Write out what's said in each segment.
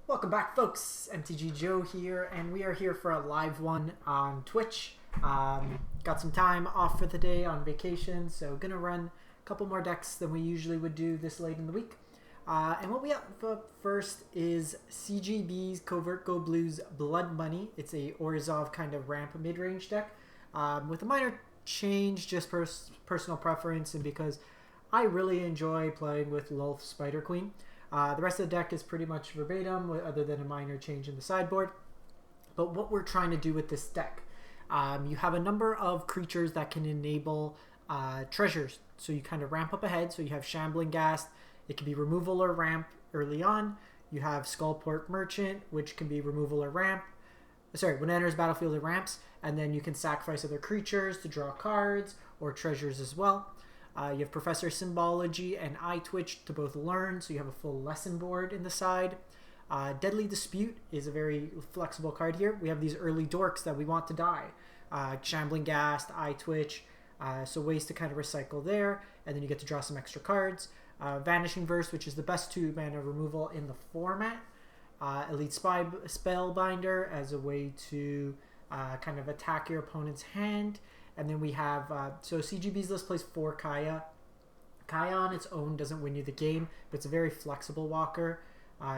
Welcome back, folks. MTG Joe here, and we are here for a live one on Twitch. Got some time off for the day on vacation, so gonna run a couple more decks than we usually would do this late in the week. And what we have up first is CGB's Covert Go Blues Blood Money. It's a Orzhov kind of ramp mid-range deck with a minor change, just personal preference, and because I really enjoy playing with lolth Spider Queen. The rest of the deck is pretty much verbatim, other than a minor change in the sideboard. But what we're trying to do with this deck, you have a number of creatures that can enable treasures. So you kind of ramp up ahead. So you have Shambling Ghast. It can be removal or ramp early on. You have Skullport Merchant, which can be removal or ramp. Sorry, when it enters battlefield, it ramps. And then you can sacrifice other creatures to draw cards or treasures as well. You have Professor Symbology and Eye Twitch to both learn, so you have a full lesson board in the side. Deadly Dispute is a very flexible card here. We have these early dorks that we want to die. Shambling Ghast, Eye Twitch, so ways to kind of recycle there, and then you get to draw some extra cards. Vanishing Verse, which is the best 2-mana removal in the format. Elite Spellbinder as a way to kind of attack your opponent's hand. And then we have, so CGB's list plays 4 Kaya. Kaya on its own doesn't win you the game, but it's a very flexible walker.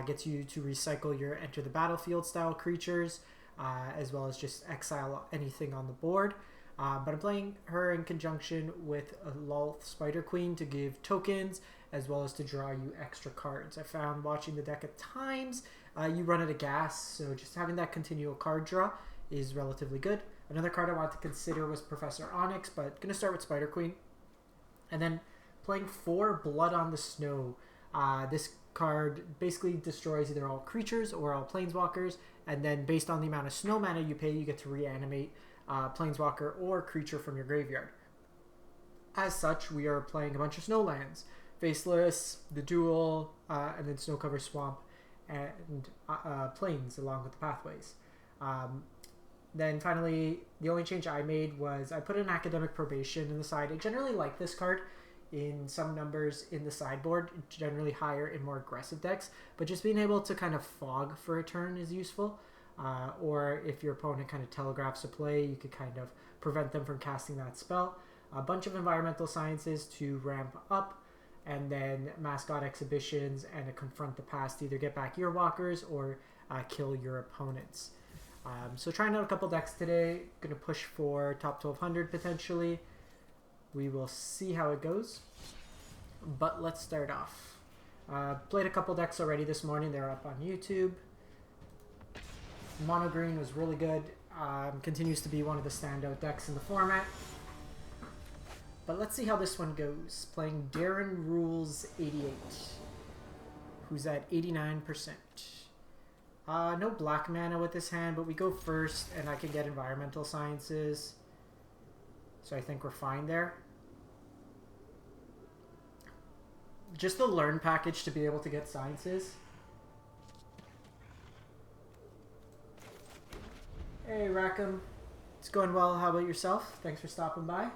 Gets you to recycle your enter the battlefield style creatures, as well as just exile anything on the board. But I'm playing her in conjunction with a lolth Spider Queen to give tokens, as well as to draw you extra cards. I found watching the deck at times, you run out of gas, so just having that continual card draw is relatively good. Another card I want to consider was Professor Onyx, but going to start with Spider Queen. And then playing 4 Blood on the Snow. This card basically destroys either all creatures or all planeswalkers, and then based on the amount of snow mana you pay, you get to reanimate planeswalker or creature from your graveyard. As such, we are playing a bunch of Snowlands. Faceless, the Duel, and then Snow Cover Swamp, and Plains along with the Pathways. Then finally, the only change I made was I put an Academic Probation in the side. I generally like this card in some numbers in the sideboard, generally higher in more aggressive decks, but just being able to kind of fog for a turn is useful. Or if your opponent kind of telegraphs a play, you could kind of prevent them from casting that spell. A bunch of Environmental Sciences to ramp up, and then Mascot Exhibitions and a Confront the Past to either get back your walkers or kill your opponents. So trying out a couple decks today. Going to push for top 1200 potentially. We will see how it goes. But let's start off. Played a couple decks already this morning. They're up on YouTube. Mono Green was really good. Continues to be one of the standout decks in the format. But let's see how this one goes. Playing Darren Rules 88, who's at 89%. No black mana with this hand, but we go first, and I can get Environmental Sciences. So I think we're fine there. Just the learn package to be able to get Sciences. Hey, Rackham. It's going well. How about yourself? Thanks for stopping by.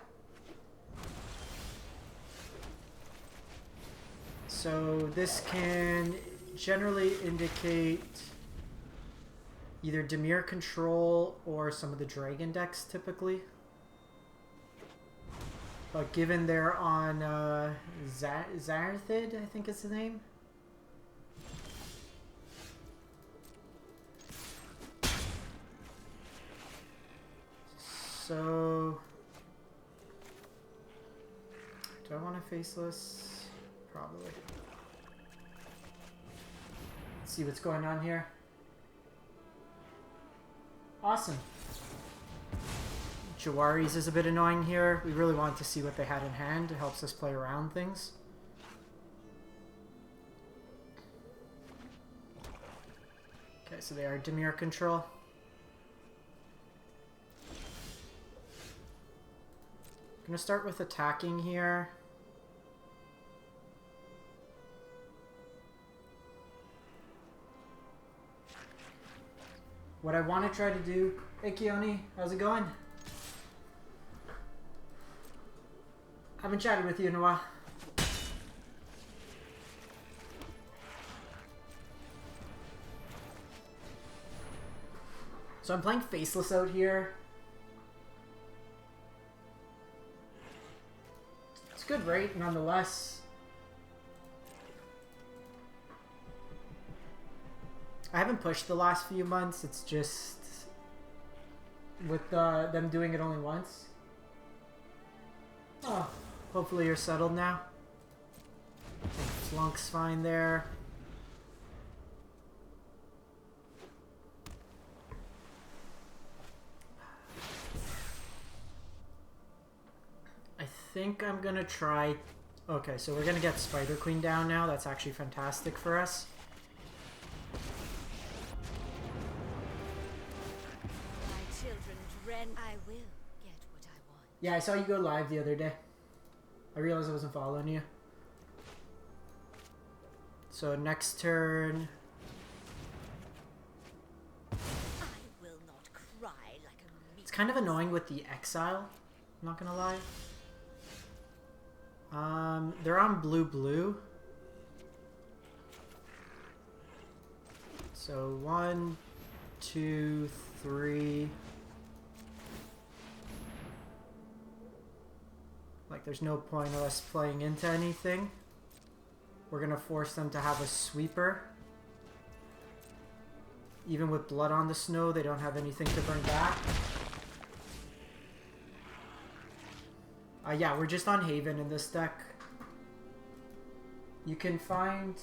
So this can generally indicate either Dimir Control or some of the Dragon decks typically. But given they're on Zarthid, I think is the name. So, do I want a Faceless? Probably. Let's see what's going on here. Awesome. Jawari's is a bit annoying here. We really want to see what they had in hand. It helps us play around things. Okay, so they are Dimir Control. I'm going to start with attacking here. What I want to try to do... Hey, Keone, how's it going? Haven't chatted with you in a while. So I'm playing Faceless out here. It's good rate nonetheless. I haven't pushed the last few months. It's just with them doing it only once. Oh, hopefully you're settled now. Flunk's fine there. I think I'm gonna try... Okay, so we're gonna get Spider Queen down now. That's actually fantastic for us. My children dread. I will get what I want. Yeah, I saw you go live the other day. I realized I wasn't following you. So next turn... I will not cry like a meat. It's kind of annoying with the exile, I'm not gonna lie. They're on blue. So 1, 2, 3. Like there's no point of us playing into anything. We're gonna force them to have a sweeper. Even with blood on the snow, they don't have anything to bring back. Yeah, we're just on Haven in this deck. You can find...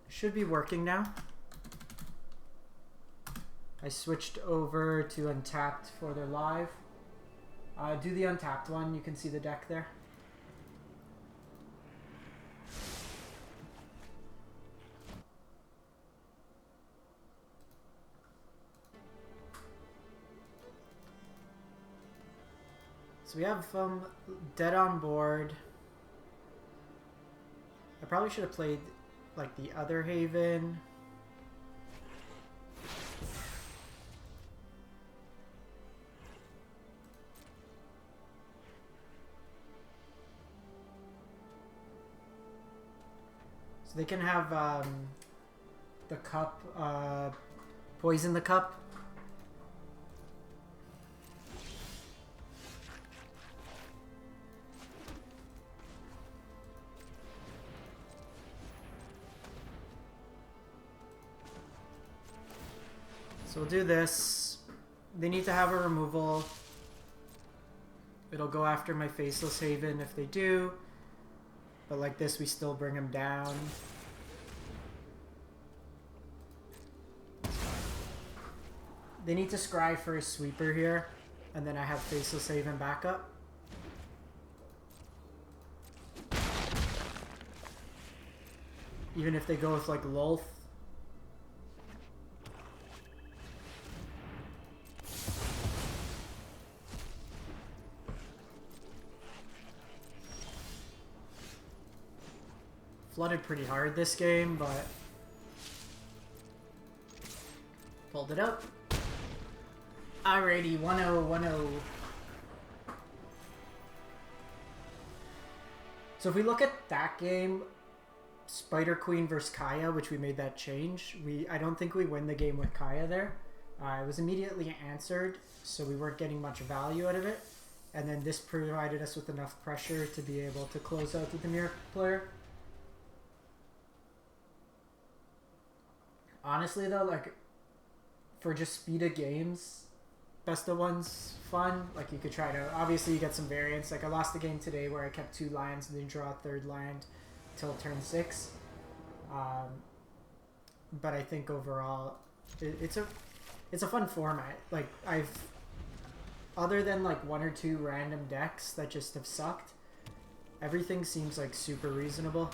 Should be working now. I switched over to Untapped for their live. Do the Untapped one, you can see the deck there. So we have Dead on board. I probably should have played like the other Haven. So they can have the cup, poison the cup. So we'll do this. They need to have a removal. It'll go after my Faceless Haven if they do. But like this, we still bring them down. They need to scry for a sweeper here. And then I have Faceless Haven backup. Even if they go with like lolth. Flooded pretty hard this game, but pulled it up. Alrighty, 1-0, 1-0. So if we look at that game, Spider Queen versus Kaya, which we made that change, I don't think we win the game with Kaya there. It was immediately answered, so we weren't getting much value out of it. And then this provided us with enough pressure to be able to close out with the Miracle player. Honestly though, like, for just speed of games, best of one's fun. Like, you could try to, obviously you get some variance. Like, I lost the game today where I kept 2 lands and then draw a 3rd land till turn 6. But I think overall, it's a fun format. Like, other than like 1 or 2 random decks that just have sucked, everything seems like super reasonable.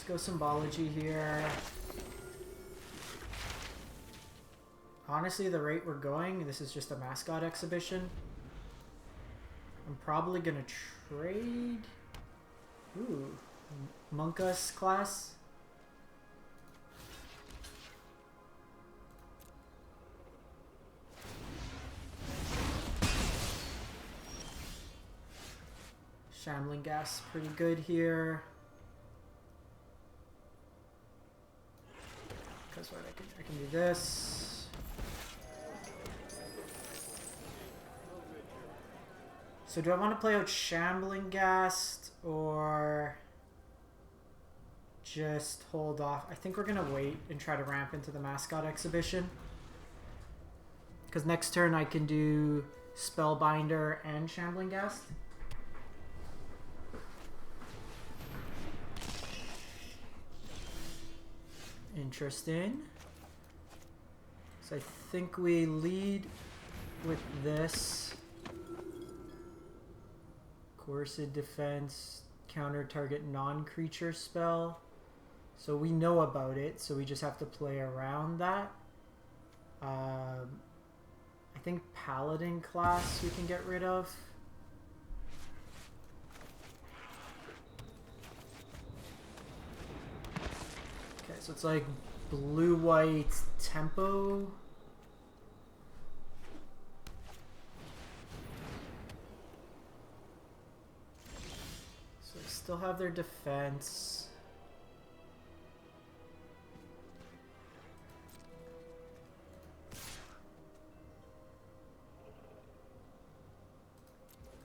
Go symbology here. Honestly, the rate we're going, this is just a mascot exhibition. I'm probably gonna trade. Ooh, Monkus class. Shambling Gas, pretty good here. Because what I can do this. So do I want to play out Shambling Ghast or just hold off? I think we're going to wait and try to ramp into the Mascot Exhibition. Because next turn I can do Spellbinder and Shambling Ghast. Interesting. So I think we lead with this. Coercive Defense, counter target non-creature spell. So we know about it, so we just have to play around that. I think Paladin class we can get rid of. Okay, so it's like blue-white tempo. So they still have their defense.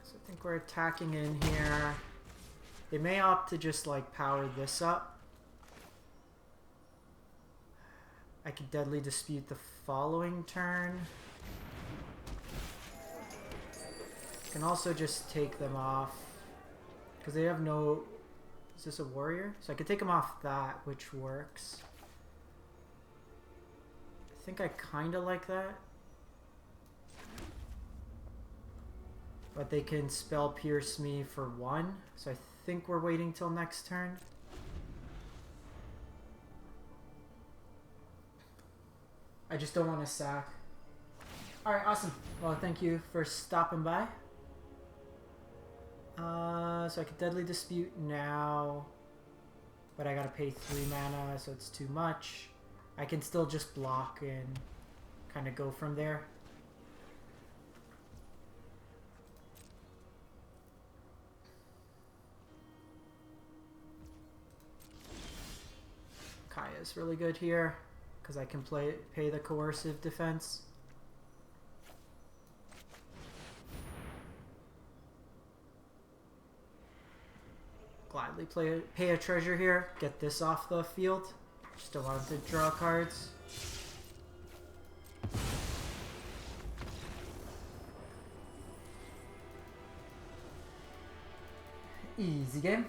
So I think we're attacking in here. They may opt to just like power this up. I could Deadly Dispute the following turn. Can also just take them off because they have no... Is this a warrior? So I could take them off that, which works. I think I kind of like that. But they can Spell Pierce me for 1. So I think we're waiting till next turn. I just don't want to sack. Alright, awesome. Well, thank you for stopping by. So I could Deadly Dispute now. But I gotta pay 3 mana, so it's too much. I can still just block and kind of go from there. Kaya's really good here. Because I can pay the Coercive Defense. Gladly pay a treasure here. Get this off the field. Just don't want to draw cards. Easy game.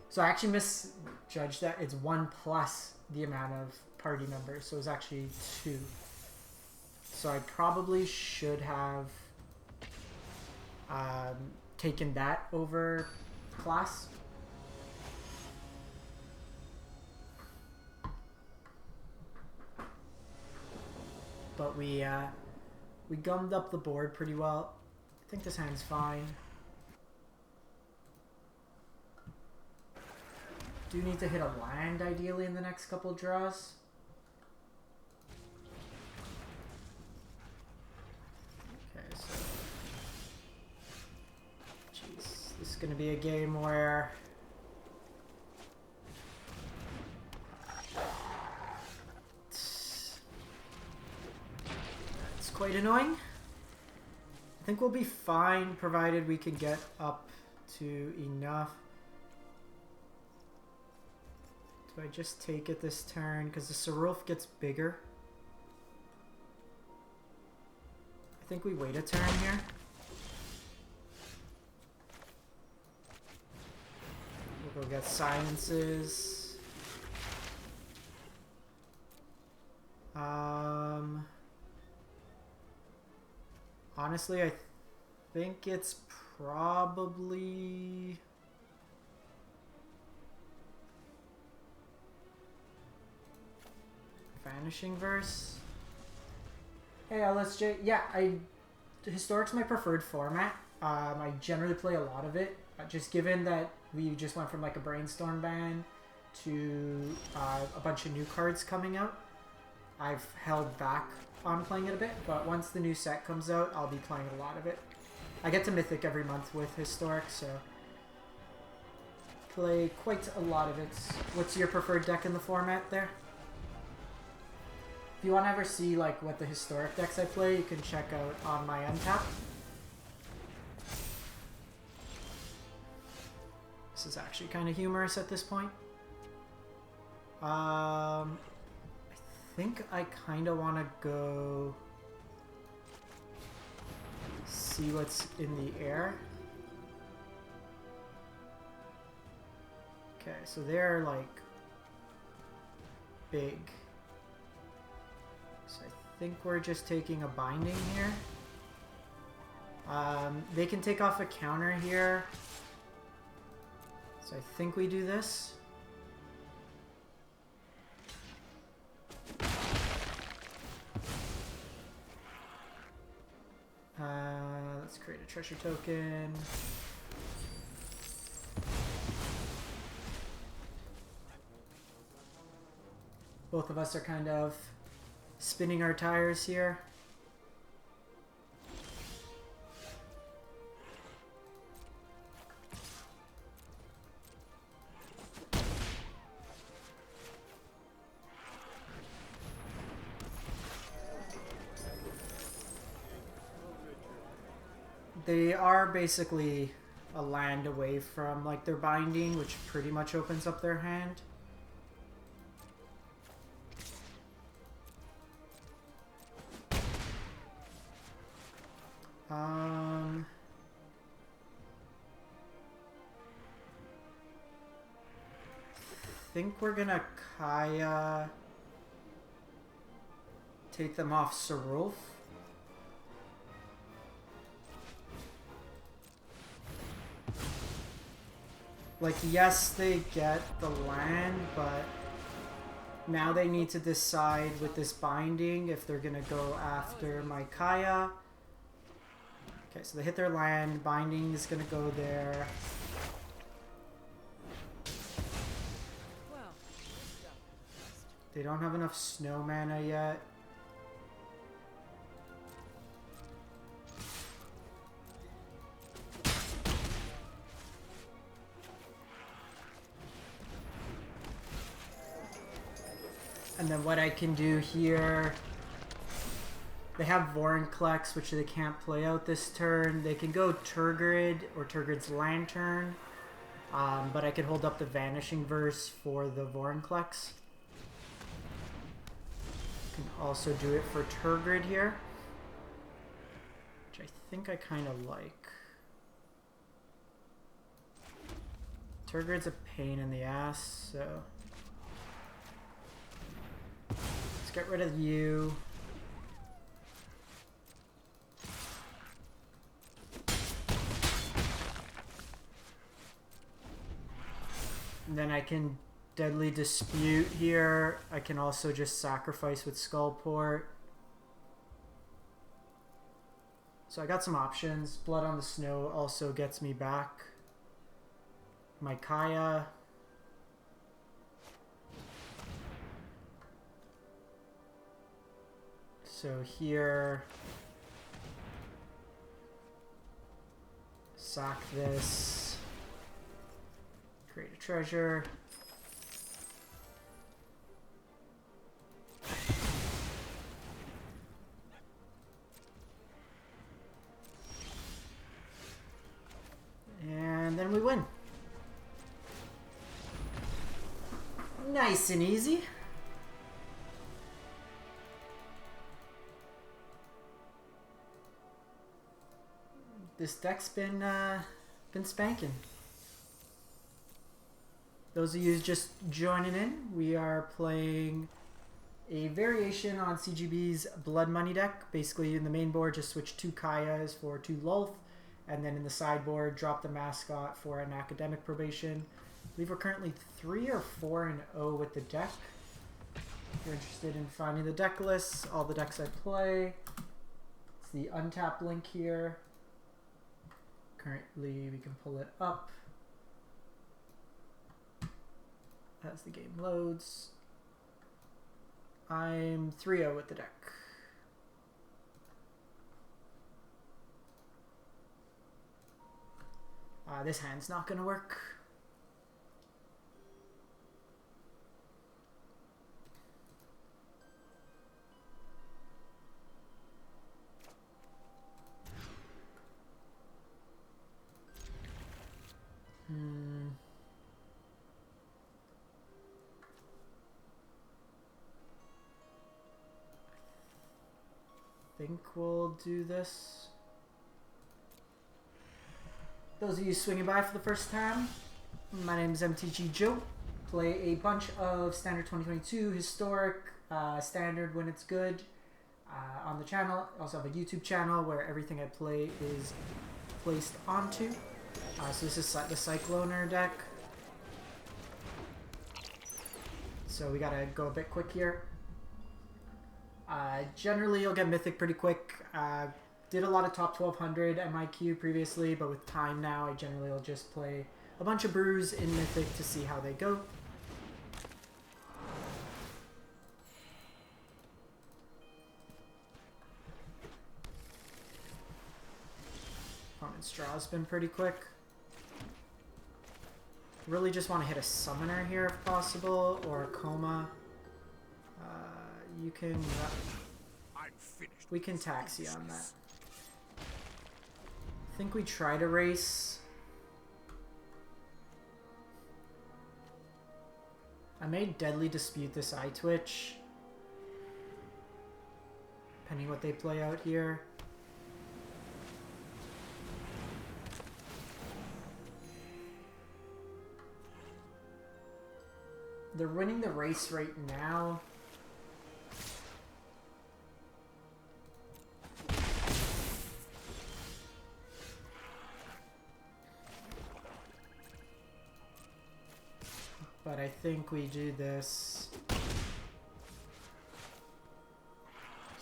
So I actually misjudged that. It's 1 plus the amount of party members, so it was actually 2. So I probably should have taken that over class. But we gummed up the board pretty well. I think this hand's fine. Do need to hit a land ideally in the next couple draws. Okay, so jeez, this is gonna be a game where it's quite annoying. I think we'll be fine provided we can get up to enough. Do I just take it this turn? Because the Serulf gets bigger. I think we wait a turn here. We'll go get silences. Honestly, I think it's probably... Vanishing Verse. Hey LSJ, yeah, Historic's my preferred format. I generally play a lot of it. Just given that we just went from like a Brainstorm ban to a bunch of new cards coming out, I've held back on playing it a bit. But once the new set comes out, I'll be playing a lot of it. I get to Mythic every month with Historic, so play quite a lot of it. What's your preferred deck in the format there? If you want to ever see like what the historic decks I play, you can check out on my Untap. This is actually kind of humorous at this point. I think I kind of want to go see what's in the air. Okay, so they're like big. So I think we're just taking a binding here. They can take off a counter here. So I think we do this. Let's create a treasure token. Both of us are kind of spinning our tires here. They are basically a land away from like their binding, which pretty much opens up their hand. I think we're gonna Kaya take them off Sarulf. Like, yes, they get the land, but now they need to decide with this binding if they're gonna go after my Kaya. Okay, so they hit their land, binding is gonna go there. They don't have enough snow mana yet. And then what I can do here, they have Vorinclex, which they can't play out this turn. They can go Turgid or Turgid's Lantern, but I can hold up the Vanishing Verse for the Vorinclex. Can also do it for Turgid here, which I think I kind of like. Turgid's a pain in the ass, so let's get rid of you. And then I can Deadly Dispute here. I can also just sacrifice with Skullport. So I got some options. Blood on the Snow also gets me back my Kaya. So here, sack this, create a treasure. And then we win. Nice and easy. This deck's been spanking. Those of you just joining in, we are playing a variation on CGB's Blood Money deck. Basically, in the main board, just switch 2 Kayas for 2 lolth, and then in the sideboard, drop the mascot for an academic probation. I believe we're currently 3 or 4-0 with the deck. If you're interested in finding the deck lists, all the decks I play, it's the Untap link here. Currently, we can pull it up as the game loads. I'm 3-0 with the deck. This hand's not going to work. think we'll do this. Those of you swinging by for the first time, my name is MTG Joe. Play a bunch of Standard 2022, Historic, Standard when it's good on the channel. Also have a YouTube channel where everything I play is placed onto. So this is the Cycloner deck. So we gotta go a bit quick here. Generally you'll get Mythic pretty quick. Did a lot of top 1200 MIQ previously, but with time now I generally will just play a bunch of brews in Mythic to see how they go. Opponent's draw's been pretty quick. Really just want to hit a summoner here if possible, or a coma. You can... we can taxi on that. I think we try to race. I may Deadly Dispute this Eye Twitch, depending what they play out here. They're winning the race right now. But I think we do this.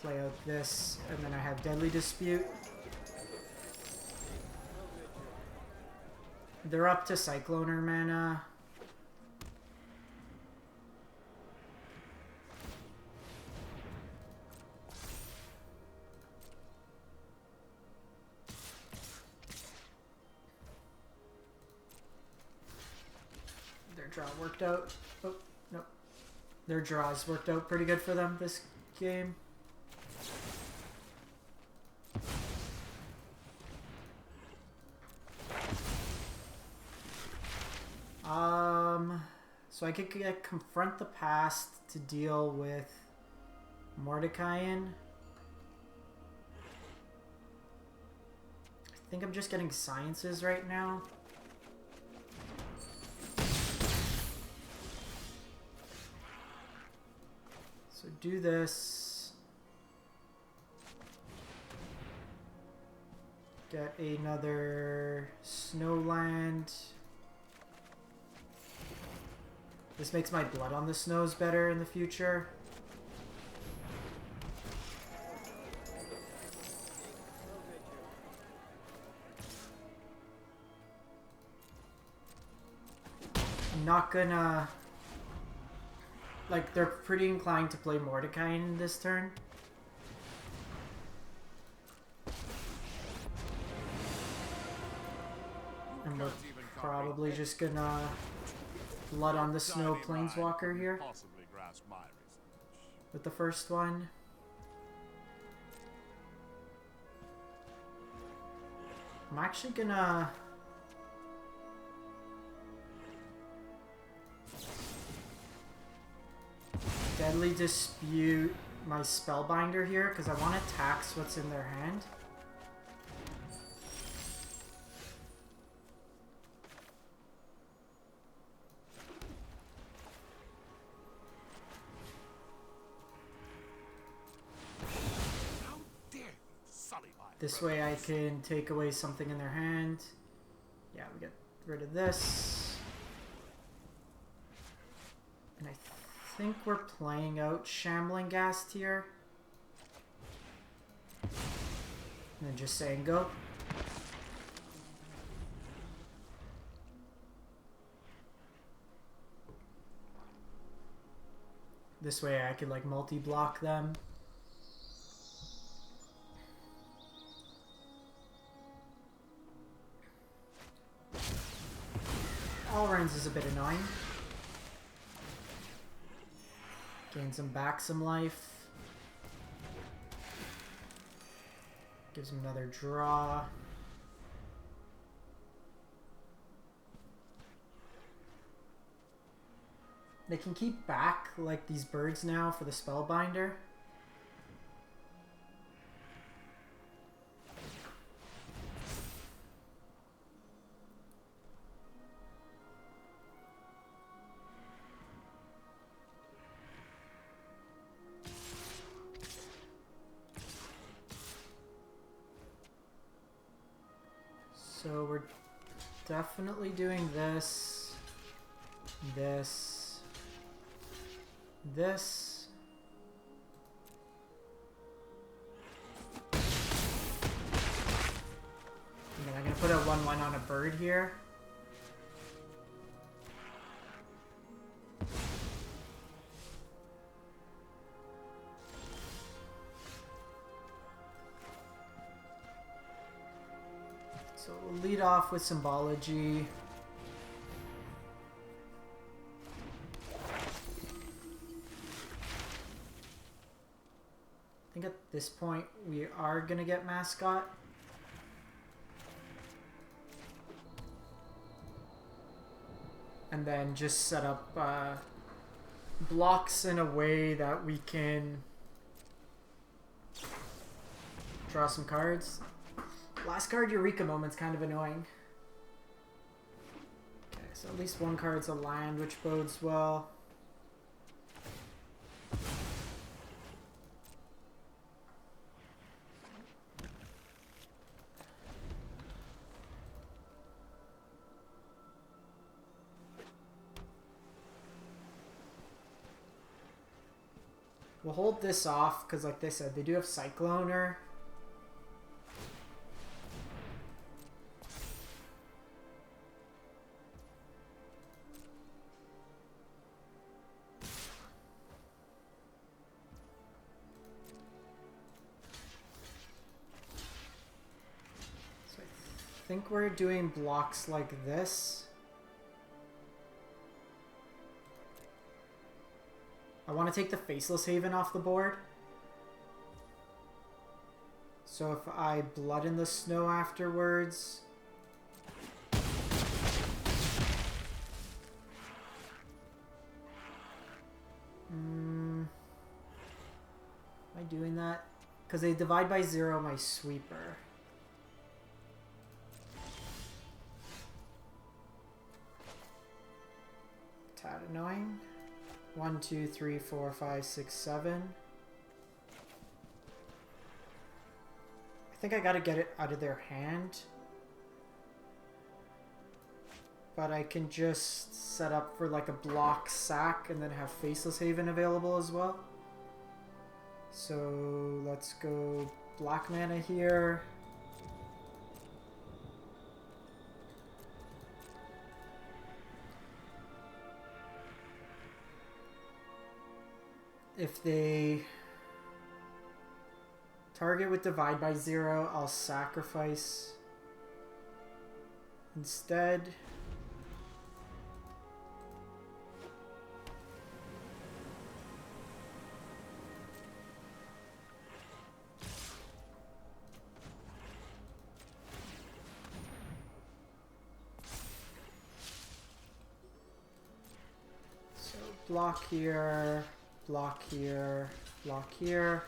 Play out this, and then I have Deadly Dispute. They're up to Cycloner mana. Draw worked out. Oh, nope. Their draws worked out pretty good for them this game. So I could get Confront the Past to deal with Mordecaian. I think I'm just getting Sciences right now. So do this. Get another Snowland. This makes my Blood on the Snows better in the future. I'm not gonna... like, they're pretty inclined to play Mordecai in this turn. And we're probably just gonna Blood on the Snow Planeswalker here with the first one. I'm actually gonna... Deadly Dispute my Spellbinder here because I want to tax what's in their hand. This way I can take away something in their hand. Yeah, we get rid of this. And I think we're playing out Shambling Ghast here. And then just saying go. This way I could like multi-block them. Allrens is a bit annoying. Gains him back some life. Gives him another draw. They can keep back like these birds now for the Spellbinder. So we're definitely doing this, this, this. And then I'm gonna put a 1/1 on a bird here. So we'll lead off with symbology. I think at this point we are gonna get mascot. And then just set up blocks in a way that we can draw some cards. Last card, Eureka Moment's kind of annoying. Okay, so at least one card's a land, which bodes well. We'll hold this off, because like they said, they do have Cycloner. So I think we're doing blocks like this. I want to take the Faceless Haven off the board. So if I Blood in the Snow afterwards... Am I doing that? Because they divide by 0 my sweeper. Tad annoying. 1, 2, 3, 4, 5, 6, 7. I think I gotta get it out of their hand. But I can just set up for like a block sack and then have Faceless Haven available as well. So let's go black mana here. If they target with divide by 0, I'll sacrifice instead. So block here. Block here, block here.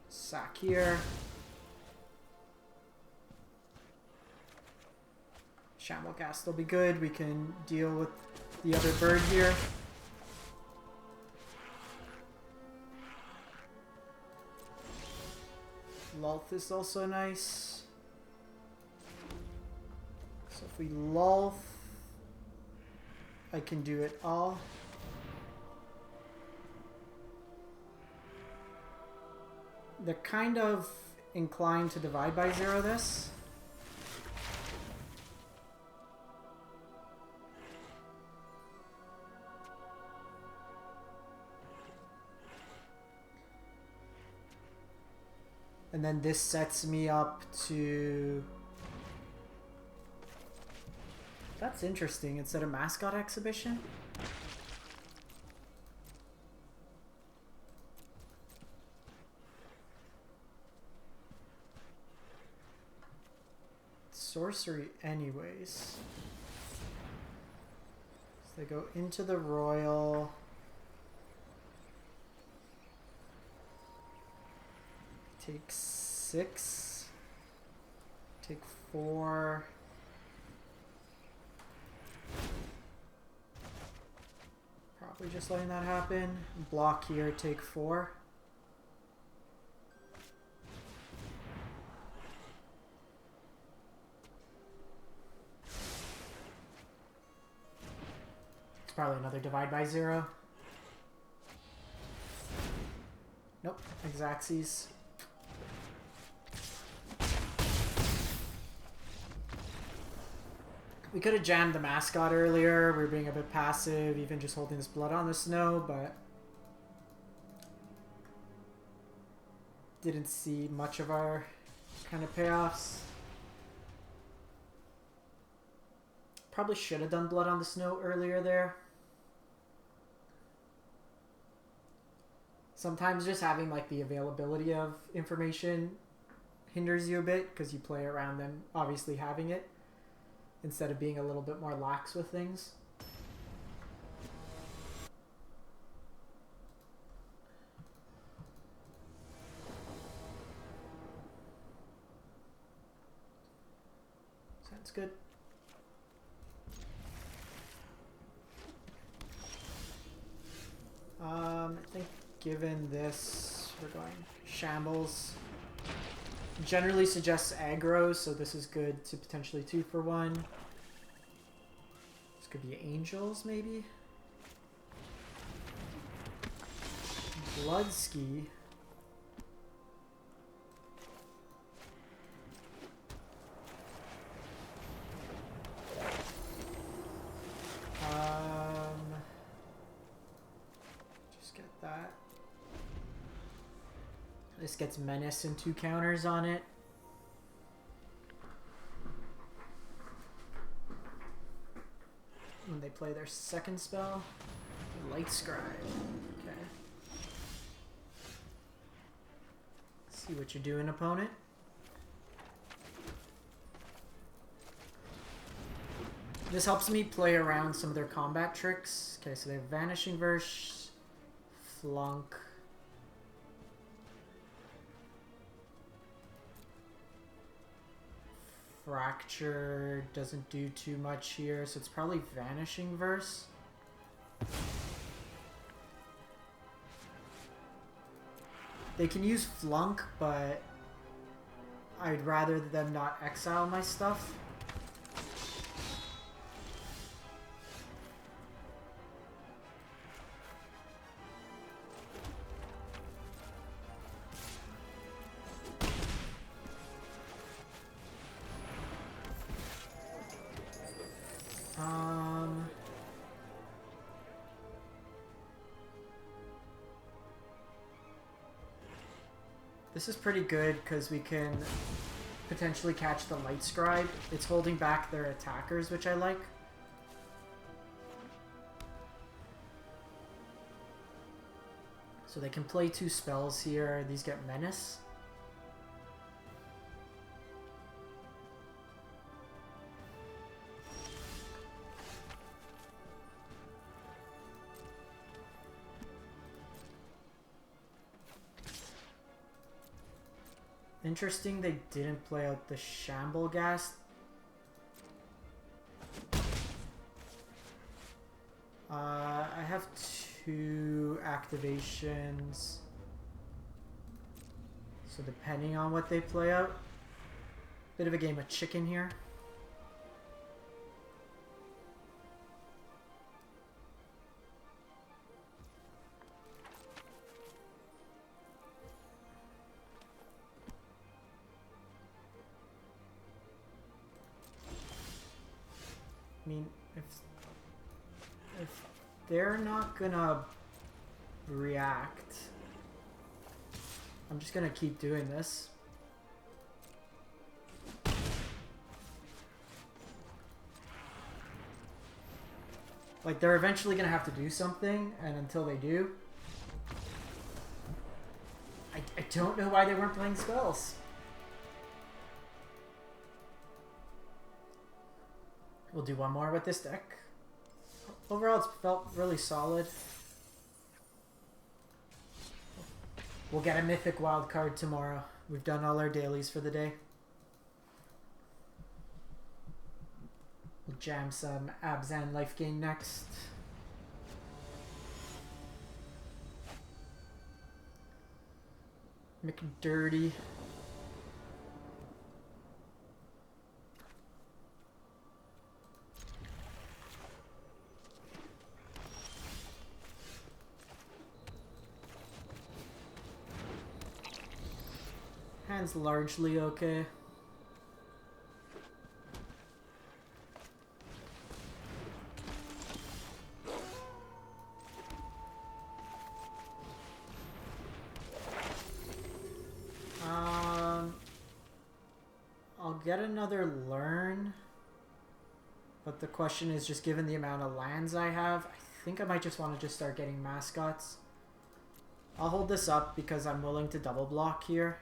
Sack here. Shamblecast will be good. We can deal with the other bird here. Lolth is also nice. So if we lolth, I can do it all. They're kind of inclined to divide by 0 this. And then this sets me up to... That's interesting. Instead of mascot exhibition? Sorcery anyways. So they go into the royal. Take 6. Take 4. Probably just letting that happen. Block here, take 4. probably another divide by 0. Nope, Xaxes. We could have jammed the mascot earlier. We were being a bit passive, even just holding this blood on the snow, but didn't see much of our kind of payoffs. Probably should have done blood on the snow earlier there. Sometimes just having like the availability of information hinders you a bit because you play around them obviously having it instead of being a little bit more lax with things. Sounds good. I think given this, we're going shambles. Generally suggests aggro, so this is good to potentially 2 for 1. This could be angels, maybe? Bloodski. Just get that. This gets Menace and 2 counters on it. When they play their second spell, Light Scribe. Okay. See what you're doing, opponent. This helps me play around some of their combat tricks. Okay, so they have Vanishing Verse, Flunk. Fracture doesn't do too much here, so it's probably Vanishing Verse. They can use Flunk, but I'd rather them not exile my stuff. This is pretty good because we can potentially catch the Light Scribe. It's holding back their attackers, which I like. So they can play 2 spells here. These get Menace. Interesting they didn't play out the Shamble Ghast. I have 2 activations. So depending on what they play out, bit of a game of chicken here. I mean, if they're not gonna react, I'm just gonna keep doing this. Like, they're eventually gonna have to do something, and until they do, I don't know why they weren't playing spells. We'll do one more with this deck. Overall, it's felt really solid. We'll get a Mythic wildcard tomorrow. We've done all our dailies for the day. We'll jam some Abzan life gain next. McDirty. hand's largely okay. I'll get another learn, but the question is, just given the amount of lands I have, I think I might just want to just start getting mascots. I'll hold this up because I'm willing to double block here.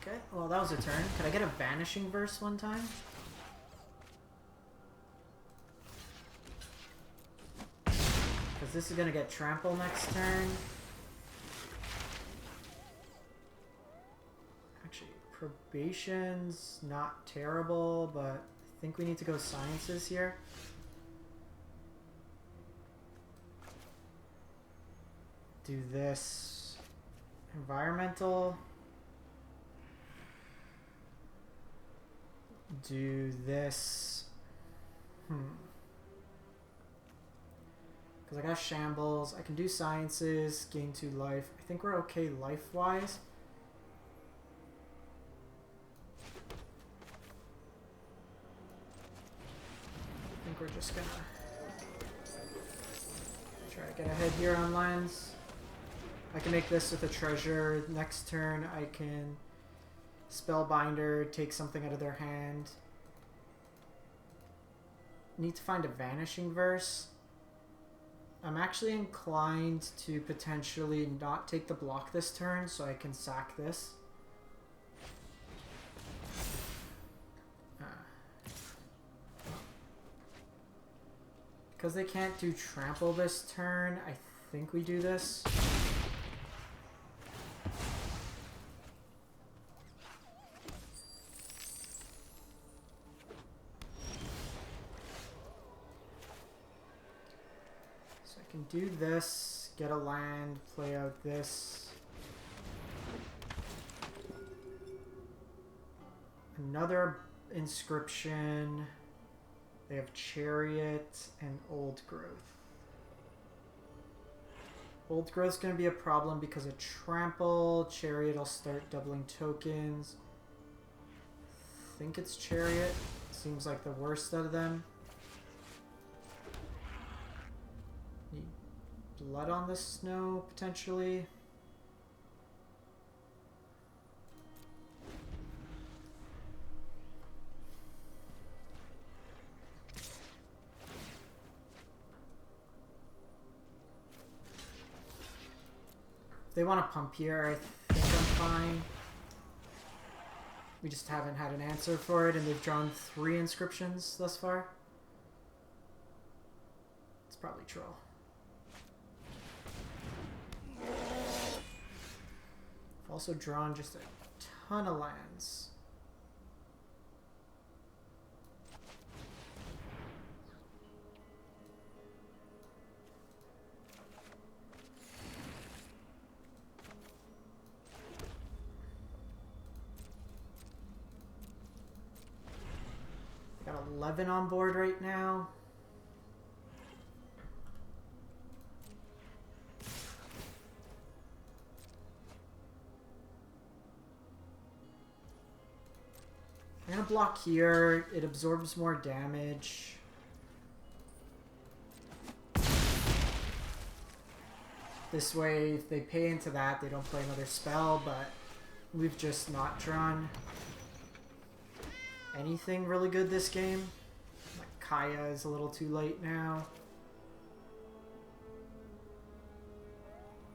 Okay, well that was a turn. Could I get a Vanishing Verse one time? Because this is going to get Trample next turn. Actually, Probation's not terrible, but I think we need to go Sciences here. Do this. Environmental. Do this. Because I got Shambles. I can do Sciences, gain 2 life. I think we're okay life-wise. I think we're just gonna try to get ahead here on lands. I can make this with a treasure. Next turn I can Spellbinder, take something out of their hand. Need to find a Vanishing Verse. I'm actually inclined to potentially not take the block this turn so I can sack this. Because they can't do Trample this turn, I think we do this. Can do this, get a land, play out this. Another Inscription. They have Chariot and Old Growth. Old Growth's going to be a problem because of Trample. Chariot will start doubling tokens. I think it's Chariot. Seems like the worst out of them. Blood on the Snow, potentially. If they want to pump here, I think I'm fine. We just haven't had an answer for it, and they've drawn 3 inscriptions thus far. It's probably Troll. Also drawn just a ton of lands. I got 11 on board right now. I'm gonna block here. It absorbs more damage. This way, if they pay into that, they don't play another spell, but we've just not drawn anything really good this game. Like Kaya is a little too late now.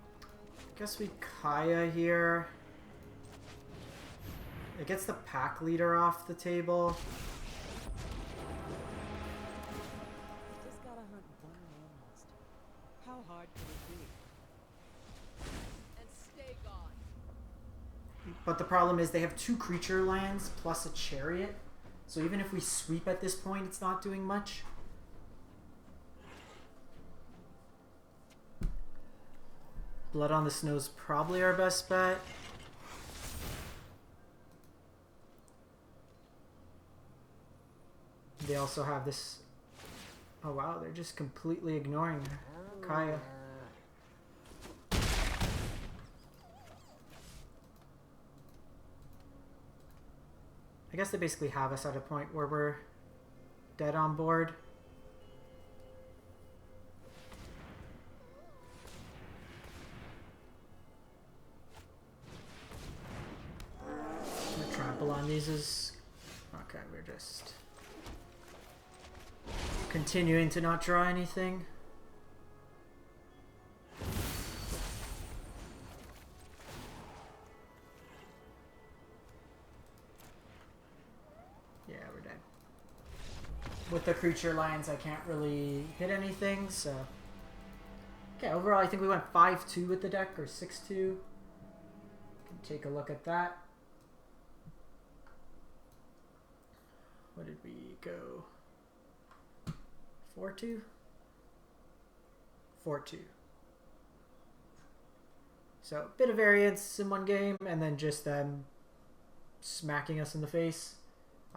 I guess we Kaya here. It gets the pack leader off the table. Just gotta hunt one more monster. How hard can it be? And stay gone. But the problem is they have 2 creature lands plus a chariot. So even if we sweep at this point, it's not doing much. Blood on the Snow's probably our best bet. They also have this... Oh wow, they're just completely ignoring Kaya. I guess they basically have us at a point where we're dead on board. The trample on these is... Okay, we're just continuing to not draw anything. Yeah, we're dead. With the creature lines, I can't really hit anything, so... Okay, overall I think we went 5-2 with the deck, or 6-2. Can take a look at that. What did we go? 4-2? 4-2. So, a bit of variance in one game, and then just them smacking us in the face.